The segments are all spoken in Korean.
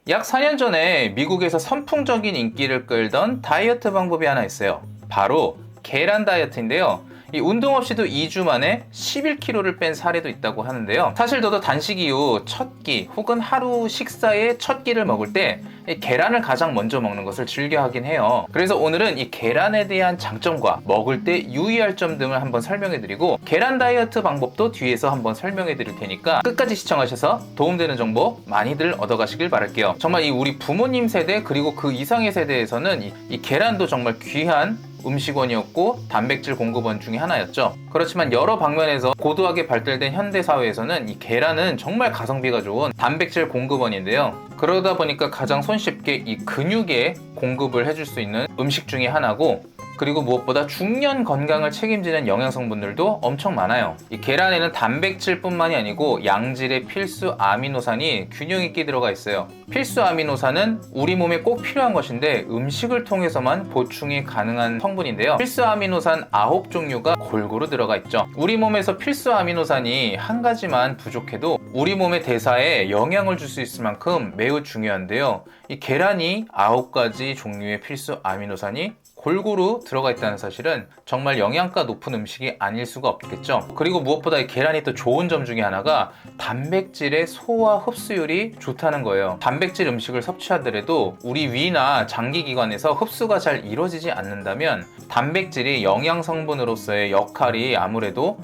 약 4년 전에 미국에서 선풍적인 인기를 끌던 다이어트 방법이 하나 있어요. 바로 계란 다이어트인데요. 이 운동 없이도 2주 만에 11kg를 뺀 사례도 있다고 하는데요. 사실 저도 단식 이후 첫 끼 혹은 하루 식사에 첫 끼를 먹을 때 이 계란을 가장 먼저 먹는 것을 즐겨 하긴 해요. 그래서 오늘은 이 계란에 대한 장점과 먹을 때 유의할 점 등을 한번 설명해 드리고, 계란 다이어트 방법도 뒤에서 한번 설명해 드릴 테니까 끝까지 시청하셔서 도움되는 정보 많이들 얻어가시길 바랄게요. 정말 이 우리 부모님 세대 그리고 그 이상의 세대에서는 이 계란도 정말 귀한 음식원이었고 단백질 공급원 중에 하나였죠. 그렇지만 여러 방면에서 고도하게 발달된 현대 사회에서는 이 계란은 정말 가성비가 좋은 단백질 공급원인데요. 그러다 보니까 가장 손쉽게 이 근육에 공급을 해줄 수 있는 음식 중에 하나고, 그리고 무엇보다 중년 건강을 책임지는 영양성분들도 엄청 많아요. 이 계란에는 단백질뿐만이 아니고 양질의 필수 아미노산이 균형 있게 들어가 있어요. 필수 아미노산은 우리 몸에 꼭 필요한 것인데 음식을 통해서만 보충이 가능한 성분인데요. 필수 아미노산 9종류가 골고루 들어가 있죠. 우리 몸에서 필수 아미노산이 한 가지만 부족해도 우리 몸의 대사에 영향을 줄 수 있을 만큼 매우 중요한데요. 이 계란이 9가지 종류의 필수 아미노산이 골고루 들어가 있다는 사실은 정말 영양가 높은 음식이 아닐 수가 없겠죠. 그리고 무엇보다 이 계란이 또 좋은 점 중에 하나가 단백질의 소화 흡수율이 좋다는 거예요. 단백질 음식을 섭취하더라도 우리 위나 장기기관에서 흡수가 잘 이루어지지 않는다면 단백질이 영양성분으로서의 역할이 아무래도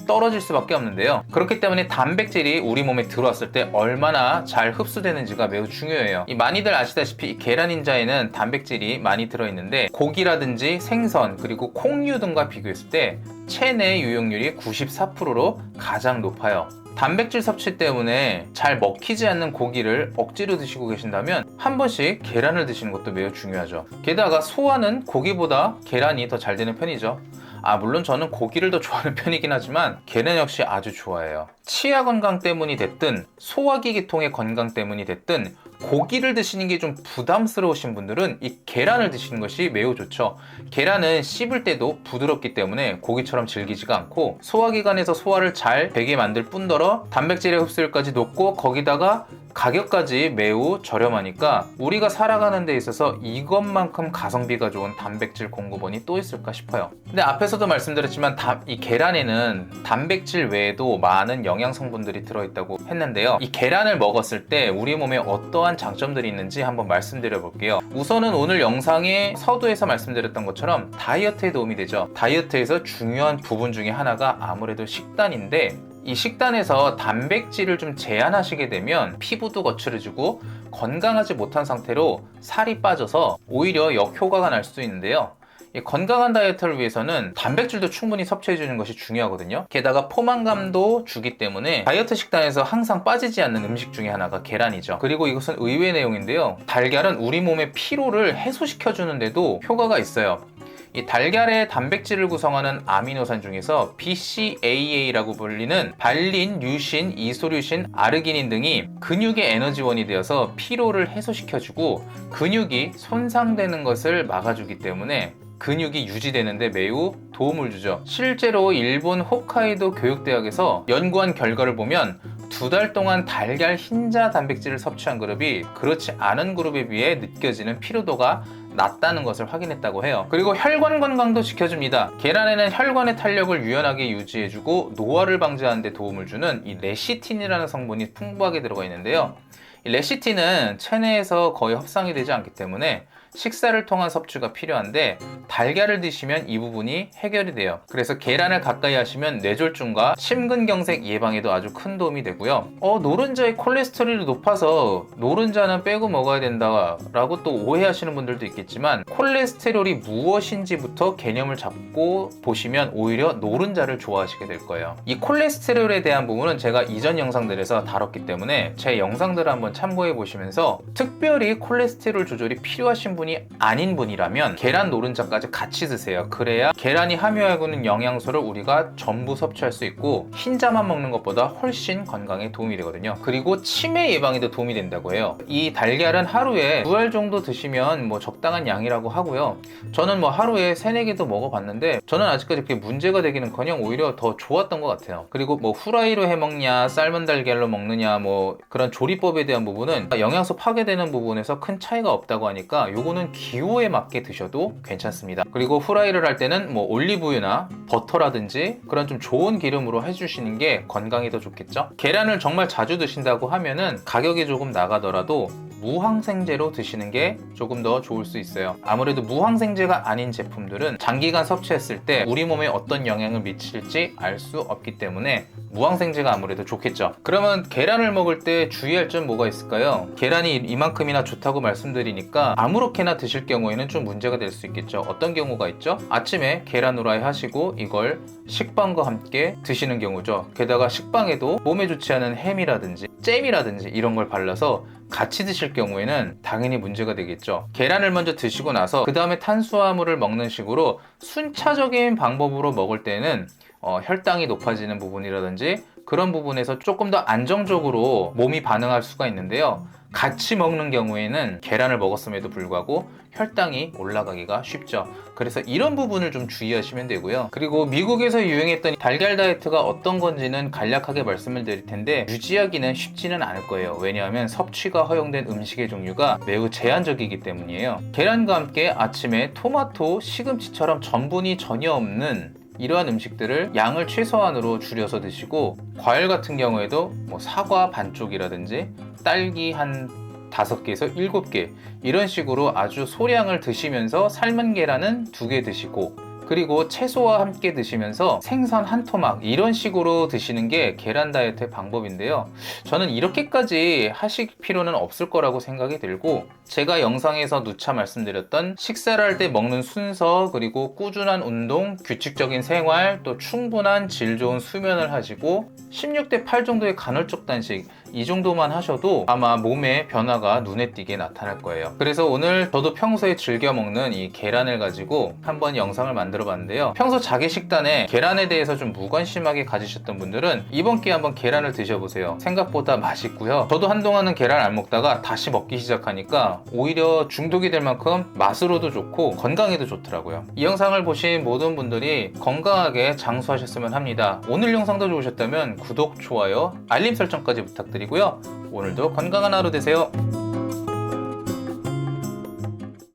떨어질 수밖에 없는데요. 그렇기 때문에 단백질이 우리 몸에 들어왔을 때 얼마나 잘 흡수되는지가 매우 중요해요. 많이들 아시다시피 계란인자에는 단백질이 많이 들어있는데 고기라든지 생선 그리고 콩류 등과 비교했을 때 체내 유용률이 94%로 가장 높아요. 단백질 섭취 때문에 잘 먹히지 않는 고기를 억지로 드시고 계신다면 한 번씩 계란을 드시는 것도 매우 중요하죠. 게다가 소화는 고기보다 계란이 더 잘 되는 편이죠. 물론 저는 고기를 더 좋아하는 편이긴 하지만 계란 역시 아주 좋아해요. 치아 건강 때문이 됐든 소화기계통의 건강 때문이 됐든 고기를 드시는 게 좀 부담스러우신 분들은 이 계란을 드시는 것이 매우 좋죠. 계란은 씹을 때도 부드럽기 때문에 고기처럼 질기지가 않고 소화기관에서 소화를 잘 되게 만들 뿐더러 단백질의 흡수율까지 높고 거기다가 가격까지 매우 저렴하니까 우리가 살아가는 데 있어서 이것만큼 가성비가 좋은 단백질 공급원이 또 있을까 싶어요. 근데 앞에서도 말씀드렸지만 이 계란에는 단백질 외에도 많은 영양 성분들이 들어있다고 했는데요. 이 계란을 먹었을 때 우리 몸에 어떠한 장점들이 있는지 한번 말씀드려 볼게요. 우선은 오늘 영상의 서두에서 말씀드렸던 것처럼 다이어트에 도움이 되죠. 다이어트에서 중요한 부분 중에 하나가 아무래도 식단인데, 이 식단에서 단백질을 좀 제한하시게 되면 피부도 거칠어지고 건강하지 못한 상태로 살이 빠져서 오히려 역효과가 날 수 있는데요. 이 건강한 다이어트를 위해서는 단백질도 충분히 섭취해 주는 것이 중요하거든요. 게다가 포만감도 주기 때문에 다이어트 식단에서 항상 빠지지 않는 음식 중에 하나가 계란이죠. 그리고 이것은 의외 내용인데요. 달걀은 우리 몸의 피로를 해소시켜 주는데도 효과가 있어요. 이 달걀의 단백질을 구성하는 아미노산 중에서 BCAA라고 불리는 발린, 류신, 이소류신, 아르기닌 등이 근육의 에너지원이 되어서 피로를 해소시켜주고 근육이 손상되는 것을 막아주기 때문에 근육이 유지되는데 매우 도움을 주죠. 실제로 일본 홋카이도 교육대학에서 연구한 결과를 보면 2달 동안 달걀 흰자 단백질을 섭취한 그룹이 그렇지 않은 그룹에 비해 느껴지는 피로도가 낮다는 것을 확인했다고 해요. 그리고 혈관 건강도 지켜줍니다. 계란에는 혈관의 탄력을 유연하게 유지해주고 노화를 방지하는 데 도움을 주는 이 레시틴이라는 성분이 풍부하게 들어가 있는데요. 이 레시틴은 체내에서 거의 합성이 되지 않기 때문에 식사를 통한 섭취가 필요한데 달걀을 드시면 이 부분이 해결이 돼요. 그래서 계란을 가까이 하시면 뇌졸중과 심근경색 예방에도 아주 큰 도움이 되고요. 노른자의 콜레스테롤이 높아서 노른자는 빼고 먹어야 된다라고 또 오해하시는 분들도 있겠지만 콜레스테롤이 무엇인지부터 개념을 잡고 보시면 오히려 노른자를 좋아하시게 될 거예요. 이 콜레스테롤에 대한 부분은 제가 이전 영상들에서 다뤘기 때문에 제 영상들을 한번 참고해 보시면서 특별히 콜레스테롤 조절이 필요하신 분이 아닌 분이라면 계란 노른자까지 같이 드세요. 그래야 계란이 함유하고 있는 영양소를 우리가 전부 섭취할 수 있고 흰자만 먹는 것보다 훨씬 건강에 도움이 되거든요. 그리고 치매 예방에도 도움이 된다고 해요. 이 달걀은 하루에 2알 정도 드시면 뭐 적당한 양이라고 하고요. 저는 뭐 하루에 3-4개도 먹어봤는데 저는 아직까지 그게 문제가 되기는커녕 오히려 더 좋았던 것 같아요. 그리고 뭐 후라이로 해 먹냐 삶은 달걀로 먹느냐 뭐 그런 조리법에 대한 부분은 영양소 파괴되는 부분에서 큰 차이가 없다고 하니까 요거는 기호에 맞게 드셔도 괜찮습니다. 그리고 후라이를 할 때는 뭐 올리브유나 버터라든지 그런 좀 좋은 기름으로 해주시는 게 건강에 더 좋겠죠. 계란을 정말 자주 드신다고 하면은 가격이 조금 나가더라도 무항생제로 드시는 게 조금 더 좋을 수 있어요. 아무래도 무항생제가 아닌 제품들은 장기간 섭취했을 때 우리 몸에 어떤 영향을 미칠지 알 수 없기 때문에 무항생제가 아무래도 좋겠죠. 그러면 계란을 먹을 때 주의할 점 뭐가 있을까요? 계란이 이만큼이나 좋다고 말씀드리니까 아무렇게나 드실 경우에는 좀 문제가 될 수 있겠죠. 어떤 경우가 있죠? 아침에 계란 후라이 하시고 이걸 식빵과 함께 드시는 경우죠. 게다가 식빵에도 몸에 좋지 않은 햄이라든지 잼이라든지 이런 걸 발라서 같이 드실 경우에는 당연히 문제가 되겠죠. 계란을 먼저 드시고 나서 그 다음에 탄수화물을 먹는 식으로 순차적인 방법으로 먹을 때는 혈당이 높아지는 부분이라든지 그런 부분에서 조금 더 안정적으로 몸이 반응할 수가 있는데요. 같이 먹는 경우에는 계란을 먹었음에도 불구하고 혈당이 올라가기가 쉽죠. 그래서 이런 부분을 좀 주의하시면 되고요. 그리고 미국에서 유행했던 달걀 다이어트가 어떤 건지는 간략하게 말씀을 드릴 텐데 유지하기는 쉽지는 않을 거예요. 왜냐하면 섭취가 허용된 음식의 종류가 매우 제한적이기 때문이에요. 계란과 함께 아침에 토마토, 시금치처럼 전분이 전혀 없는 이러한 음식들을 양을 최소한으로 줄여서 드시고 과일 같은 경우에도 뭐 사과 반쪽이라든지 딸기 한 5개에서 7개 이런 식으로 아주 소량을 드시면서 삶은 계란은 2개 드시고 그리고 채소와 함께 드시면서 생선 한 토막 이런 식으로 드시는 게 계란 다이어트의 방법인데요. 저는 이렇게까지 하실 필요는 없을 거라고 생각이 들고 제가 영상에서 누차 말씀드렸던 식사를 할 때 먹는 순서 그리고 꾸준한 운동, 규칙적인 생활 또 충분한 질 좋은 수면을 하시고 16대 8 정도의 간헐적 단식 이 정도만 하셔도 아마 몸의 변화가 눈에 띄게 나타날 거예요. 그래서 오늘 저도 평소에 즐겨 먹는 이 계란을 가지고 한번 영상을 만들어 봤는데요. 평소 자기 식단에 계란에 대해서 좀 무관심하게 가지셨던 분들은 이번 기회에 한번 계란을 드셔보세요. 생각보다 맛있고요. 저도 한동안은 계란 안 먹다가 다시 먹기 시작하니까 오히려 중독이 될 만큼 맛으로도 좋고 건강에도 좋더라고요. 이 영상을 보신 모든 분들이 건강하게 장수하셨으면 합니다. 오늘 영상도 좋으셨다면 구독, 좋아요, 알림 설정까지 부탁드립니다. 오늘도 건강한 하루 되세요.